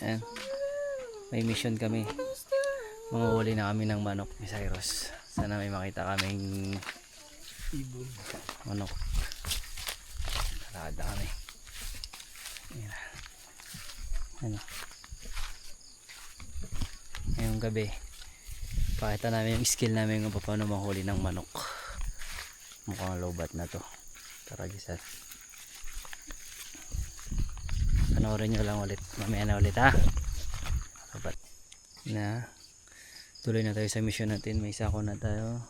Ayan. May mission kami. Manguhuli na kami ng manok ni Cyrus. Sana may makita kaming Ibon. manok. Karada kami. Ayan. Ano. Ngayong gabi, pakita namin yung skill namin kung paano mahuli ng manok. Mukhang lobat na to. Tara gisan. Panoorin nyo lang ulit. Mamaya na ulit ha. Lobat na. Tuloy na tayo sa mission natin. May sako na tayo.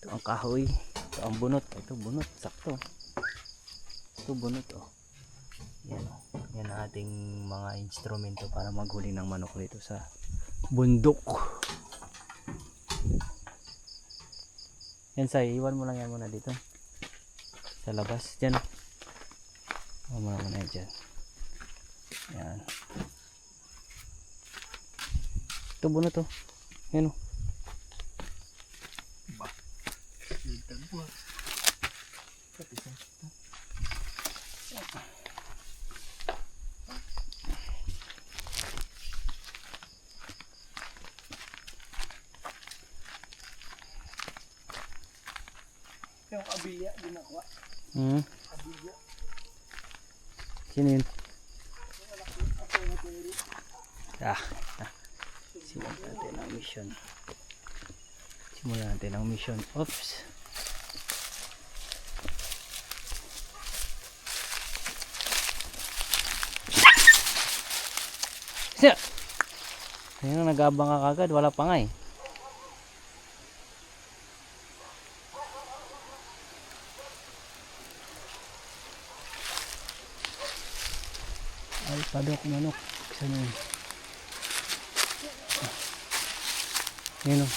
Ito ang kahoy. Ito ang bunot. Ito bunot. Sakto. Ito bunot oh. Yan oh. Yan ang ating mga instrumento para maghuli ng manok dito sa bundok. Yan say, iwan mo lang yan muna dito. Sa labas. Diyan oh. Iwan mo lang muna yan dyan. Yan. Ito bunot oh. Yan o. Ba? Ligtag po. Kapisan kita. Yung abilya, ginawa. Abilya. Sino yun? Simulan natin ang mission. Simulan natin ang mission. Oops. Siya! Ayun na, nag-abang ka kagad. Wala pa nga eh. Ay, padok, manok. Saan yun? Yun o.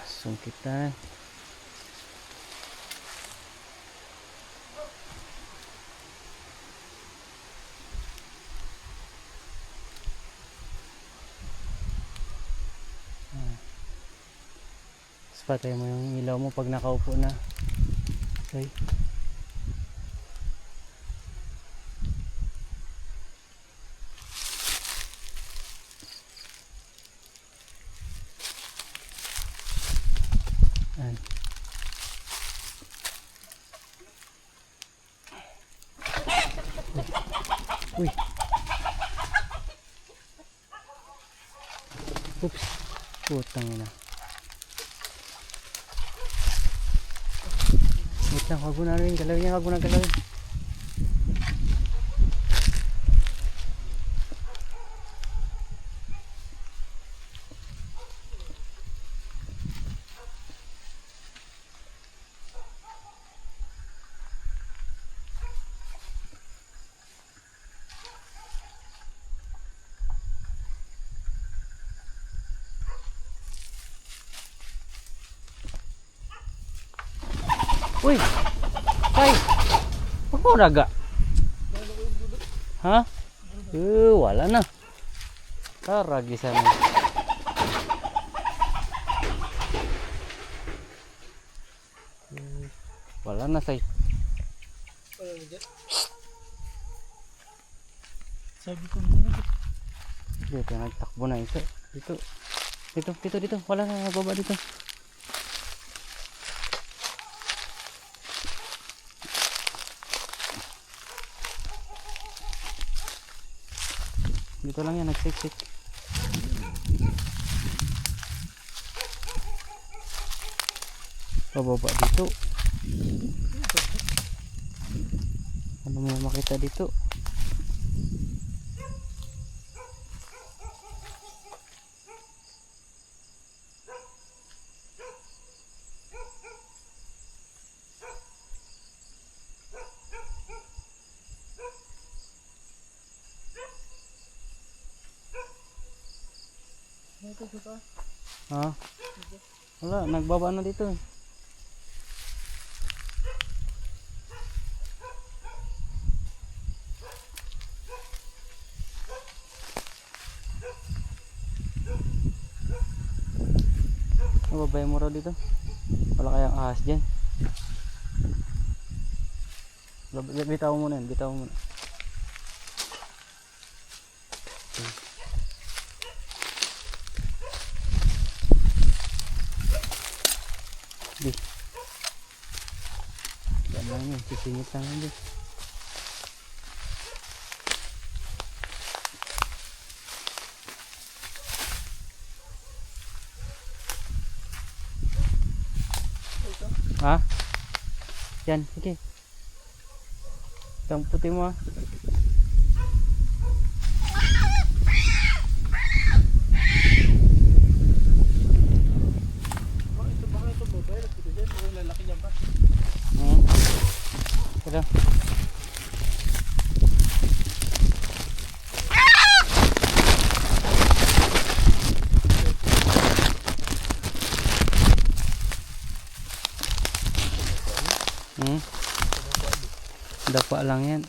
Sungkitan. Patay mo yung ilaw mo pag nakaupo na. Okay. Ayan. Uy. Oops. Putang ina. Wait lang, wag mo na rin galawin yan, wag mo na galawin. Uy! Tay! Ako raga? Ha? Wala na. Taragi sana. Wala na say. Sabi ko muna. Dito, nagtakbo na ito. Dito. Wala na, nababa dito. Dito lang yan, nagsiksik. Pababa dito. Ano mo makita dito? Ha? Wala, nagbaba na dito. Nababay mo raw dito. Wala kayang ahas dyan. Bitaw mo muna yan, bitaw mo muna. Di. Yan lang yun, sisingit lang yun. Ha? Yan, sige. Itang puti mo ha. Baka ito babae, nagpito dyan. Baka lalaki niya pa. Kaya. Dapa lang yan.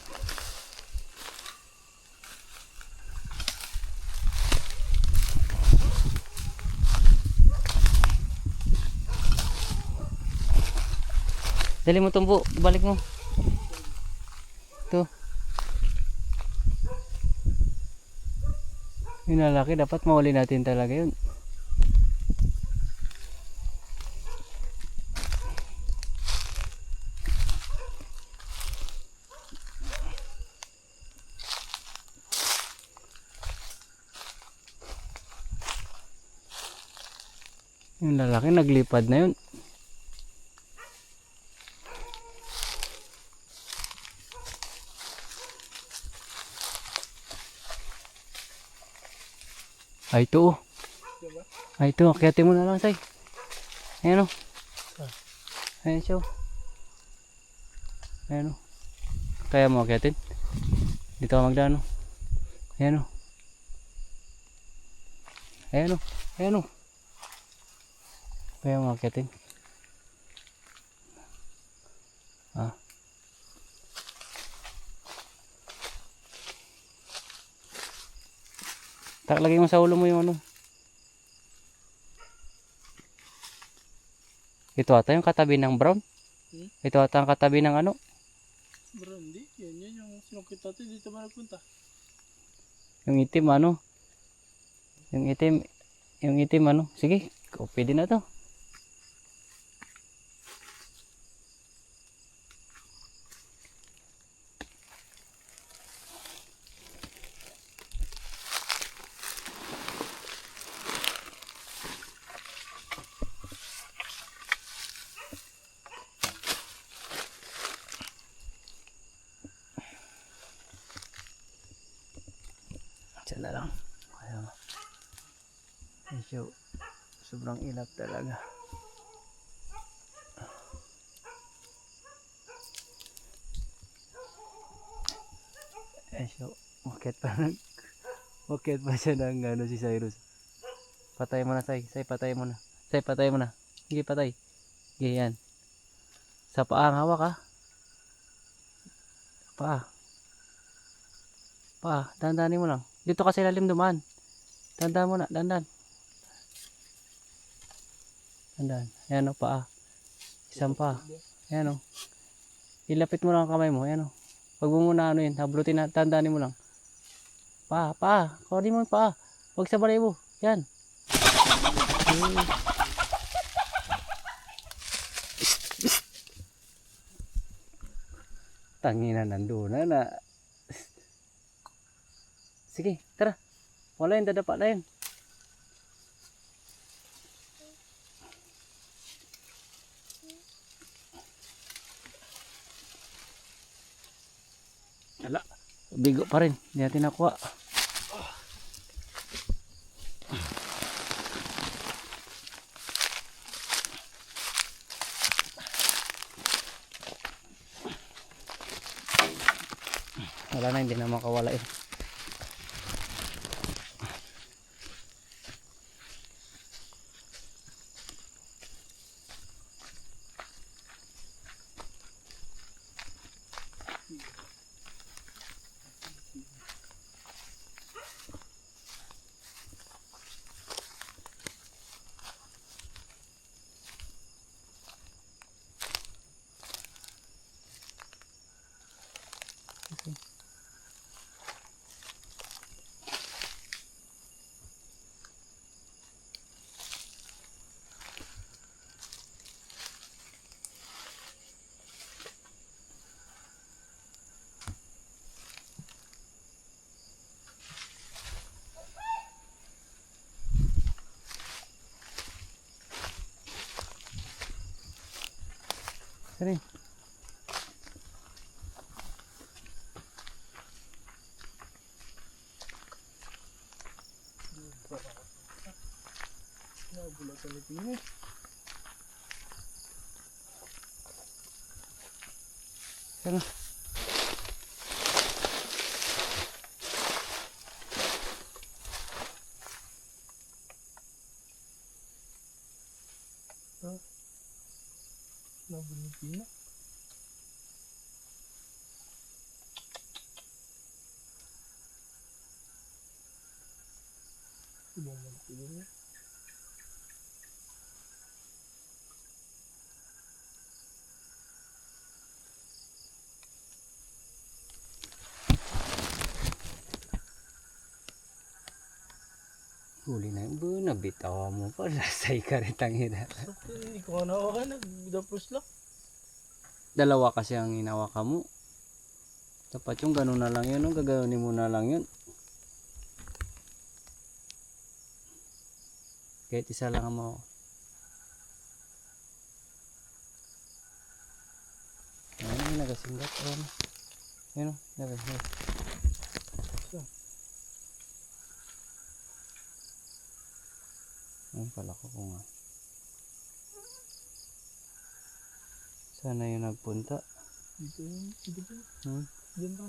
Dali mo tumbo, balik mo. Ito. Yung lalaki dapat mawali natin talaga yun. Yung lalaki naglipad na yun. Ay ito oh. Diba? Ay ito, akyatin mo na lang say. Ayan o. Ayan siya oh. Ayan o. Kaya mo akyatin? Dito ka magdaan o. Ayan o. Ayan o. Ayan o. Kaya mo akyatin? Ah. Tak, lagay mo sa ulo mo yung ano. Ito ata yung katabi ng brown. Ito ata ang katabi ng ano. Bro, hindi. Yan yung sinukit natin. Dito ba nagpunta? Yung itim ano. Yung itim ano. Sige, pwede na to. Diyan na lang. Ayaw. Medyo sobrang ilap talaga. So, bakit pa siya ng ano si Cyrus. Patay mo na, Say, patay mo na. Say, patay mo na. Sige, patay. Sige, yan. Sa paa ang hawak ha. Paa, dandanin mo lang. Dito kasi lalim dumaan. Dandan mo na, dandan. Ayan o, paa. Isang paa. Ayan o. Ilapit mo lang ang kamay mo. Ayan o. Huwag mo muna ano yun. Hablutin na, dandanin mo lang. Paa. Kunin mo yung paa. Huwag sa balay mo. Yan. Tangina nandun na. Sige, tara. Wala yun, dadapa na yun. Wala. Bigo pa rin. Hindi natin nakuha. Wala na, hindi na makawala eh. Sari. Nabulat ulit yun eh. Sari. Nabulat yun eh. Nabulat yun eh. Huli na yun. Nabitaw mo pa. Lasay ka rin tangina. Hindi ko nga nawakan. Nagdapos lang. Dalawa kasi ang inawakan mo. Dapat yung gano'n na lang yun. No? Gagawin mo na lang yun. Kahit isa lang ang mo. Ayun yung nagasinggap. Ayun. Ayun o. Nagasinggap. Ayun pala ko nga. Sana yung nagpunta. Dito yun. Dito yun. Diyan ba?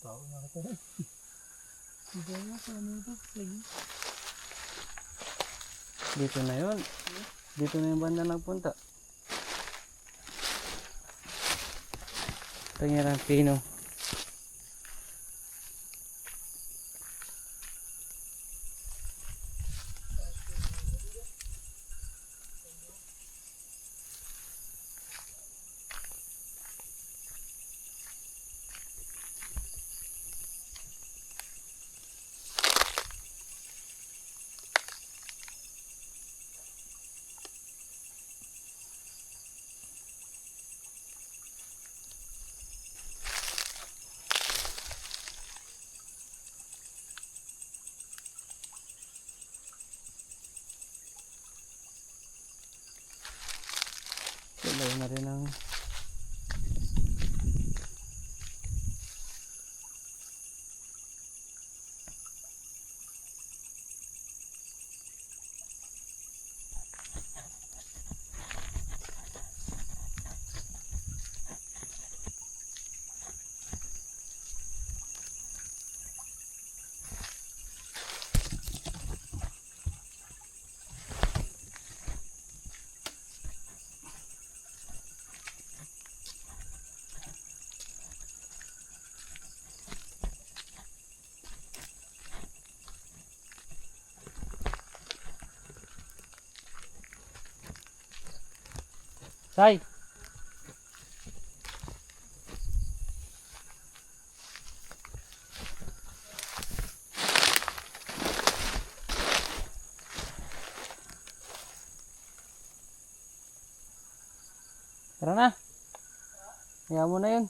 Tao na ito. Dito na. Paano ito? Lagi. Dito na yun. Dito na yung banda nagpunta. Pangiran pino. Wala na rin ang Say! Tara na. Kaya mo na yun.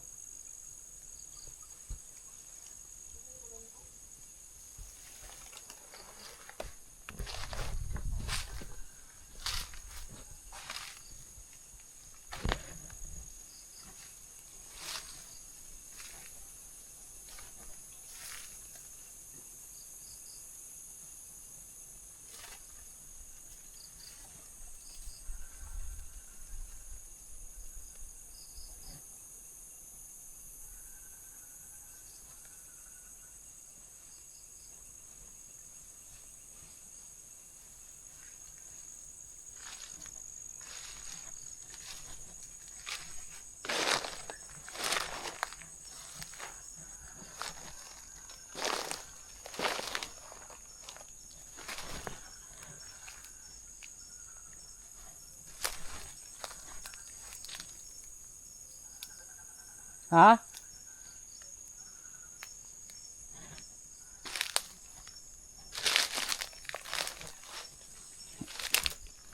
Ha?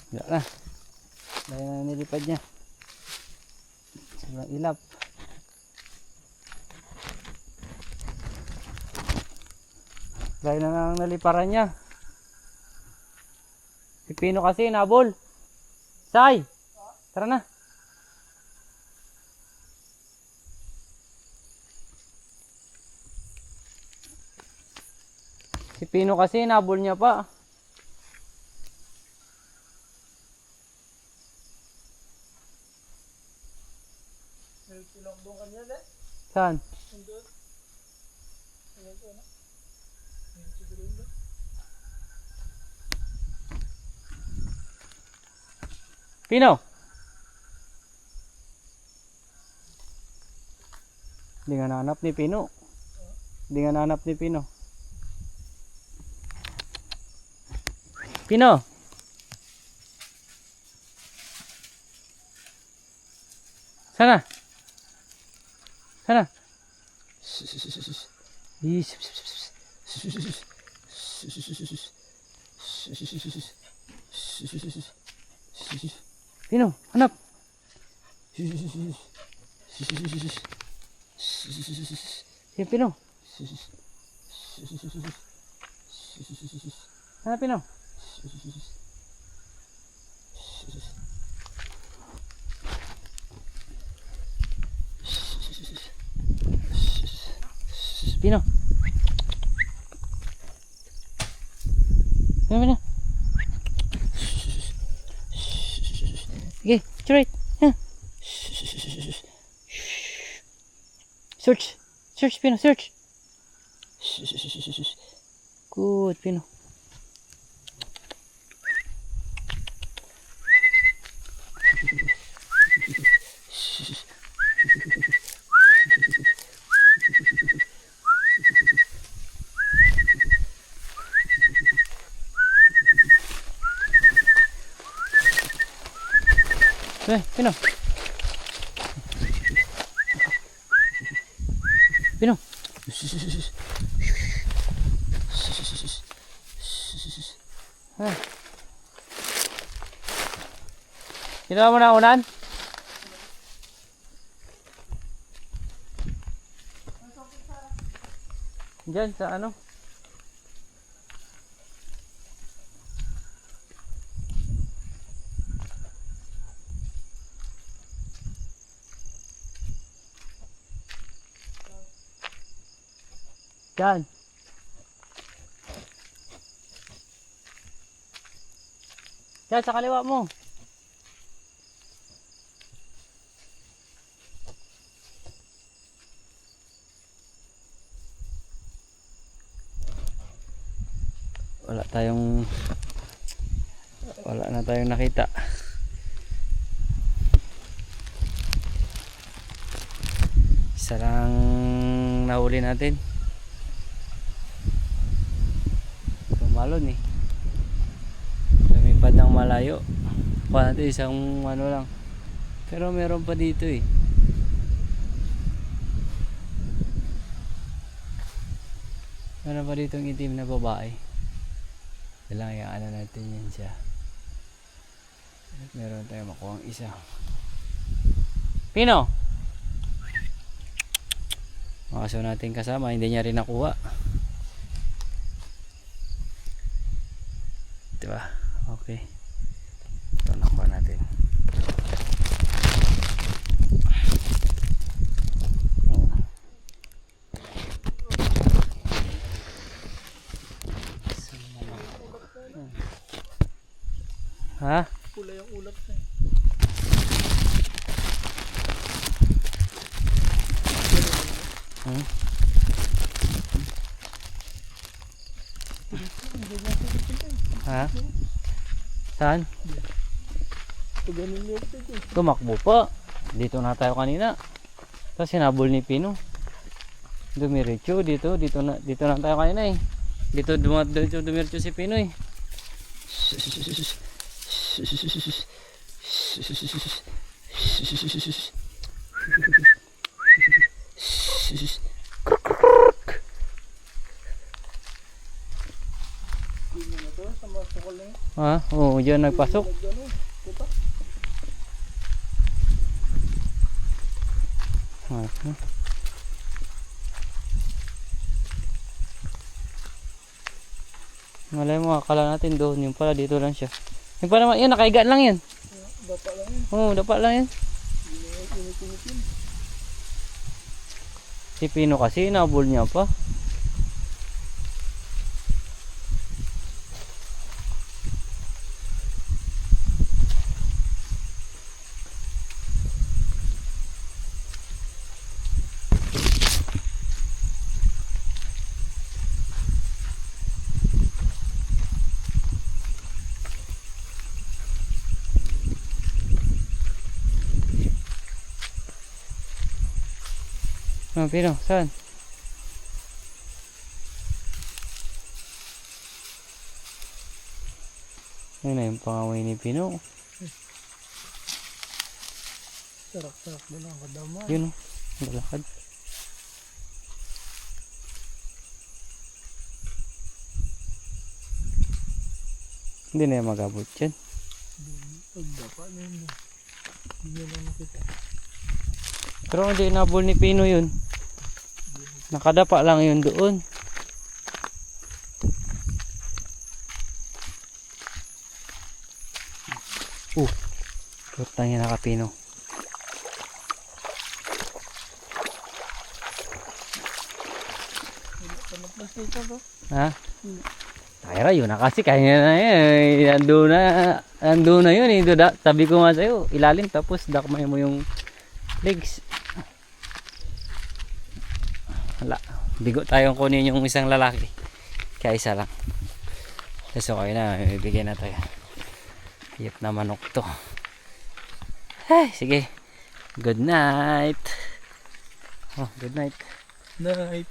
Wala na. Dahil na nilipad niya. Sobrang ilap. Dahil na nang naliparan niya. Si Pino kasi nabol. Say! Tara na. Si Pino kasi nabol niya pa. May sinakbong kanya din. Saan? Nandun. Ayan ko na. Ayan siguro yun. Pino! Hindi nga nahanap ni Pino. Hindi nga nahanap ni Pino. Pino! Sana? Sana? Pino, hanap. Sige, Pino. Hanap, Pino. Pino. Pino, Pino. Okay, straight. Yeah. Search. Search, Pino, search. Good, Pino. Pino. Pino. Ah. Ginawa mo na unan? Diyan sa ano? Diyan. Diyan sa kaliwa mo. Wala na tayong nakita. Isa lang nahuli natin. Tumalon eh. Lumipad ng malayo. Pa natin isang ano lang. Pero meron pa dito eh. Meron pa dito ang itim na babae. Kailangan ano natin yan siya. Meron tayong makuha ang isa. Pino! Makaso natin kasama, hindi niya rin nakuha. Diba? Okay. Ito nakuha natin. Ha? Pula yung ulat na eh. Hmm? Ha? Saan? Ito ganun yung ito. Tumakbo pa. Dito na tayo kanina. Tapos sinabol ni Pino. Dumiretso dito na tayo kanina eh. Dito dumiretso si Pino eh. Ha? Oo, diyan nagpasok. Malay mo, akala natin doon. Yung pala, dito lang siya. Yung pala, yun, nakaiga lang yan. Dapa lang yun. Oo, dapat lang yan. Hindi na pinipinitin. Si Pino kasi, inabol niya pa. Oh, Pino, saan? Yun na yung pangaway ni Pino. Sarak-sarak din ang kadama. Yun o, malakad. Hindi na yung mag-abot yan. Pagdapa na yun. Hindi na makita. Pero hindi inabol ni Pino yun. Nakadapa lang yun doon. Putang yan nakapino. Pag-plastic ka ba? Ha? Kaya yun na kasi kaya na yan. Nandun na yun eh. Sabi ko nga sa'yo, ilalim tapos dakmay mo yung legs. Wala. Bigo tayong kunin yung isang lalaki. Kaya isa lang. So kayo na, ibigay na tayo. Hiyap na manok to. Ay, sige. Good night. Oh, good night. Night.